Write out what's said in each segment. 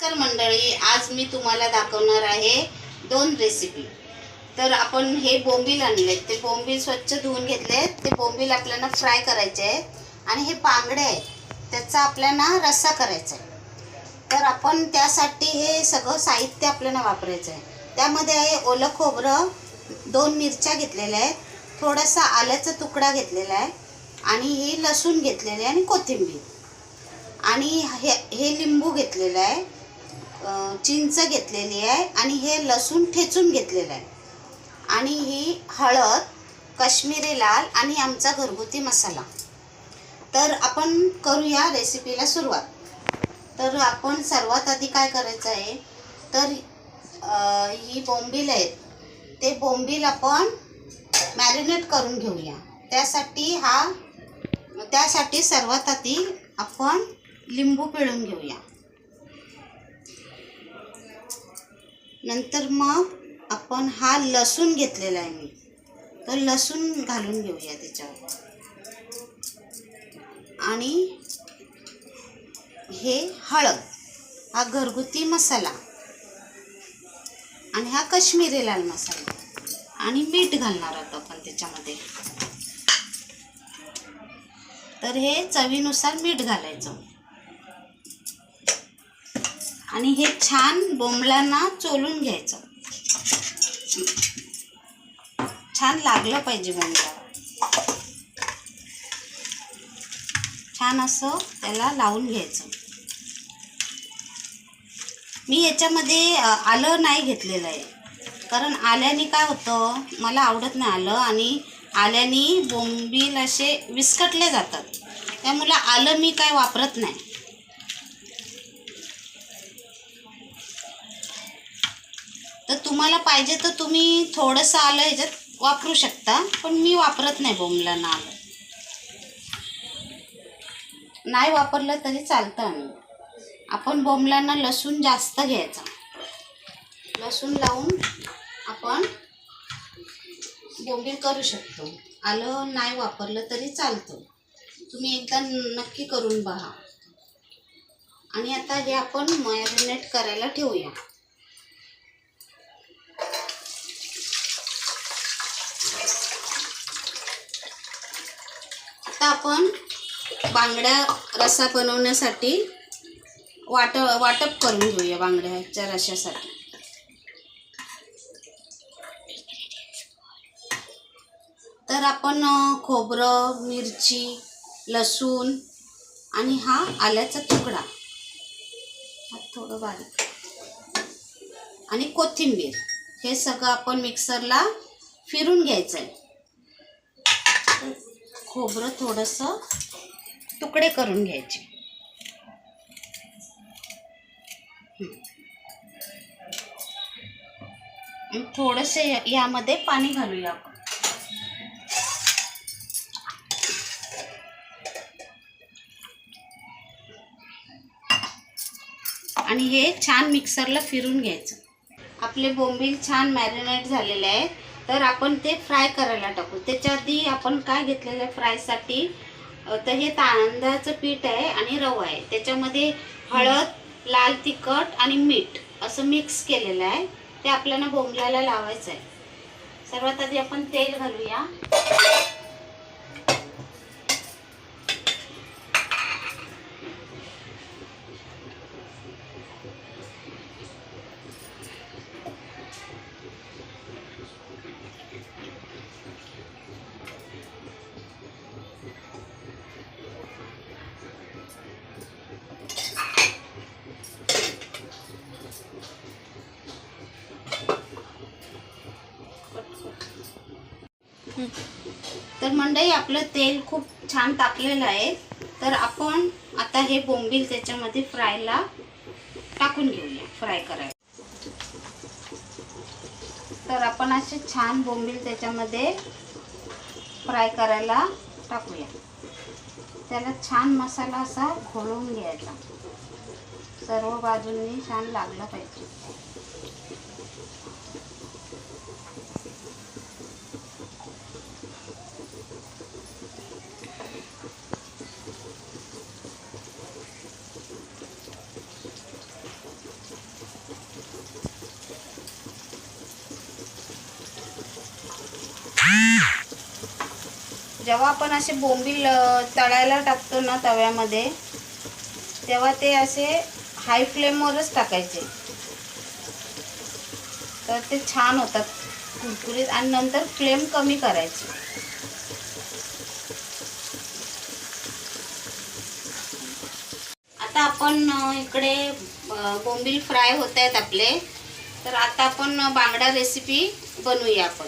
नमस्कार मंडळी, आज मी तुम्हाला दाखवणार आहे 2 रेसिपी। तर आपण हे बोंबील आणले, ते बोंबील स्वच्छ धुवून घेतले। ते बोंबील आपल्याला फ्राय करायचे आहेत आणि हे बांगडे आहेत, त्याचा आपल्याला रस्सा करायचा आहे। तर आपण त्यासाठी हे सगळं साहित्य आपल्याला वापरायचं आहे। त्यामध्ये आहे ओलं खोबरं, 2 मिरच्या घेतलेल्या आहेत, थोडासा आल्याचा तुकडा घेतलेला आहे आणि हे लसूण घेतलेले आणि कोथिंबीर आणि हे लिंबू घेतलेलं आहे, चिंच घेतलेली आहे आणि हे लसूण ठेचून घेतलेलं आहे आणि ही हळद, काश्मीरी लाल आणि आमचा घरगुती मसाला। तर आपण करूया रेसिपीला सुरुवात। तर आपण सर्वात आधी काय करायचं आहे, तर ही बोंबील आहेत, ते बोंबील आपण मॅरिनेट करून घेऊया। त्यासाठी सर्वात आधी आपण लिंबू पिळून घेऊया। नंतर मग आपण हा लसूण घेतलेला आहे मी, तर लसूण घालून घेऊया त्याच्यावर आणि हे हळद, हा घरगुती मसाला आणि हा काश्मीरी लाल मसाला आणि मीठ घालणार आहोत आपण त्याच्यामध्ये। तर हे चवीनुसार मीठ घालायचं आणि हे छान बोंबलांना चोलून घ्यायचं, छान लागलं पाहिजे बोंबला, छान असं त्याला लावून घ्यायचं। मी याच्यामध्ये आलं नाही घेतलेलं आहे, कारण आल्याने काय होतं, मला आवडत नाही आलं आणि आल्याने बोंबील असे विस्कटले जातात, त्यामुळे आलं मी काय वापरत नाही। तर तुम्हाला पाहिजे तर तुम्ही थोडंसं आलं ह्याच्यात वापरू शकता, पण मी वापरत नाही बोंबलांना आलं, नाही वापरलं तरी चालतं। आणि आपण बोंबलांना लसूण जास्त घ्यायचा, लसूण लावून आपण बोंबील करू शकतो। आलं नाही वापरलं तरी चालतं, तुम्ही एकदा नक्की करून पहा। आणि आता हे आपण मॅरिनेट करायला ठेवूया। आता आपण बांगड्या रस्सा बनवण्यासाठी वाटप करून घेऊया बांगड्याच्या रश्श्यासाठी। तर आपण खोबरं, मिरची, लसूण आणि हा आल्याचा तुकडा, हा थोडं बारीक, आणि कोथिंबीर, हे सगळं आपण मिक्सरला फिरून घ्यायचं आहे। खोबरं थोडंसं तुकडे करून घ्यायचे, थोडेसे यामध्ये पाणी घालूया आपण आणि हे छान मिक्सरला फिरून घ्यायचं। आपले बोंबील छान मॅरिनेट झालेले आहे, तर आपण ते फ्राय करायला टाकू। त्याच्या आधी आपण काय घेतलेलं आहे फ्रायसाठी, तर हे तांदळाचं पीठ आहे आणि रवा आहे, त्याच्यामध्ये हळद, लाल तिखट आणि मीठ असं मिक्स केलेलं आहे, ते आपल्याला बोंबलाला लावायचं आहे। सर्वात आधी आपण तेल घालूया, तर मंडळी आपलं तेल खूप छान तापलेलं आहे। तर आपण आता हे बोंबील त्याच्यामध्ये फ्रायला टाकून घेऊया, फ्राय करायला। तर आपण असे छान बोंबील त्याच्यामध्ये फ्राय करायला टाकूया। त्याला छान मसाला असा घोळवून घ्यायचा, सर्व बाजूंनी छान लागलं पाहिजे। जेव्हा आपण असे बोंबील तळायला टाकतो ना तव्यामध्ये, तेव्हा ते असे हाय फ्लेमवरच टाकायचे, तर ते छान होतात कुरकुरीत. आणि नंतर फ्लेम कमी करायची. आता आपण इकडे बोंबील फ्राय होत आहेत आपले. तर आता आपण बांगडा रेसिपी बनवूया आपण.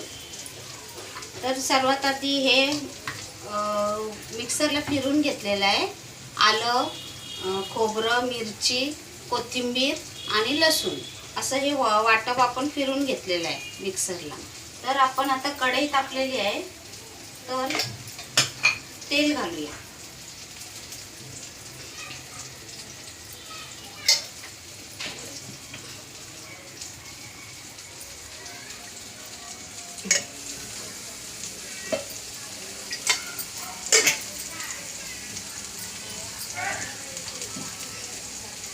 तर सर्वात आधी हे मिक्सरला फिरून घेतलेलं आहे. आलं, खोबरं, मिरची, कोथिंबीर आणि लसूण असं हे वाटप आपण फिरून घेतलेलं आहे मिक्सरला. तर आपण आता कढई तापलेली आहे, तर तेल घालूया.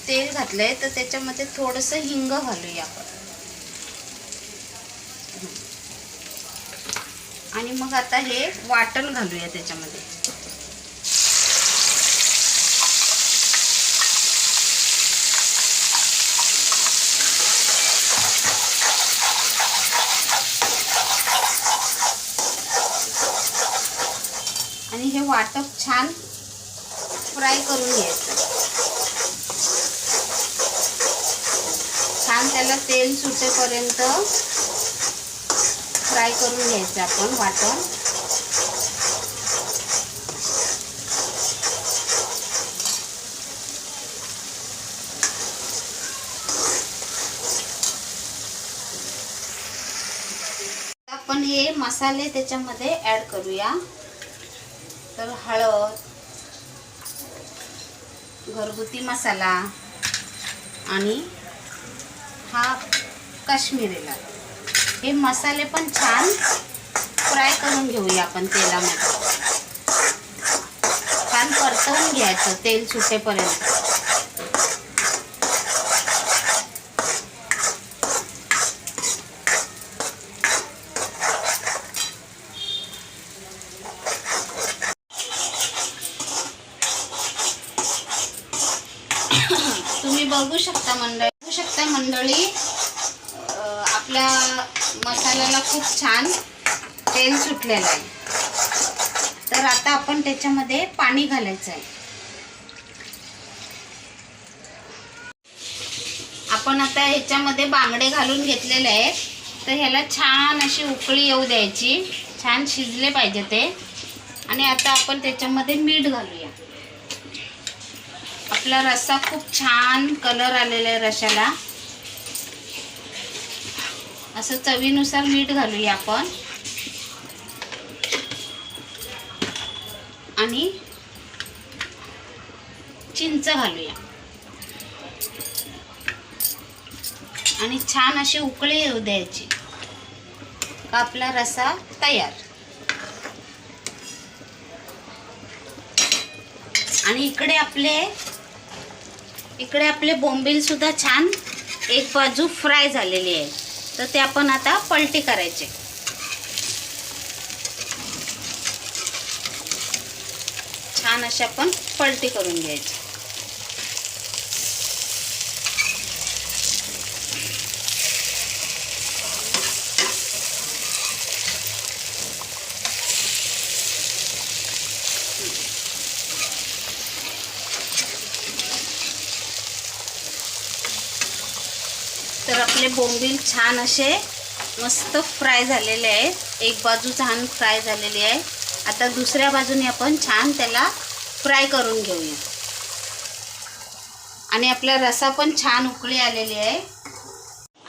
तेल घातलंय तर त्याच्यामध्ये थोडंसं हिंग घालूया आपण. आणि मग आता हे वाटण घालूया त्याच्यामध्ये. आणि हे वाटप छान फ्राय करून घ्यायचं. छान त्याला तेल सुटेपर्यंत फ्राय करून घ्यायचं आपण वाटण. आपण हे मसाले त्याच्यामध्ये ॲड करूया. तर हळद, घरगुती मसाला आणि हा काश्मीरी लाल, हे मसाले पण छान फ्राय करून घेऊया आपण तेलामध्ये. छान परतवून घ्यायचं तेल सुटेपर्यंत. तुम्ही बघू शकता मंडळी, आपल्या मसाल्याला खूप छान तेल सुटलेलं आहे. तर आता आपण त्याच्यामध्ये पाणी घालायचं आहे. आपण आता ह्याच्यामध्ये बांगडे घालून घेतलेले आहेत. तर ह्याला छान अशी उकळी येऊ द्यायची. छान शिजले पाहिजे ते. आणि आता आपण त्याच्यामध्ये मीठ घालूया. आपला रस्सा खूप छान कलर आलेला आहे रशाला. असं चवीनुसार मीठ घालूया आपण. आणि चिंच घालूया. आणि छान अशी उकळी येऊ द्यायची. आपला रस्सा तयार. आणि इकडे आपले बोंबील सुद्धा छान एक बाजू फ्राय झालेली आहे. तर ते आपण आता पलटी करायचे. छान अशी आपण पलटी करून घ्यायची. तर आपले बोंबील छान असे मस्त फ्राय झालेले आहेत. एक बाजू छान फ्राय झालेली आहे. आता दुसऱ्या बाजूने आपण छान त्याला फ्राय करून घेऊया. आणि आपला रस्सा पण छान उकळी आलेली आहे.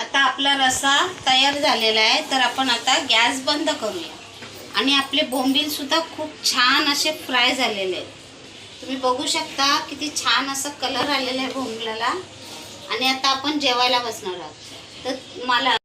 आता आपला रस्सा तयार झालेला आहे. तर आपण आता गॅस बंद करूया. आणि आपले बोंबील सुद्धा खूप छान असे फ्राय झालेले आहेत. तुम्ही बघू शकता किती छान असा कलर आलेला आहे बोंबीलाला. आणि आता आपण जेवायला बसणार आहोत. तर मला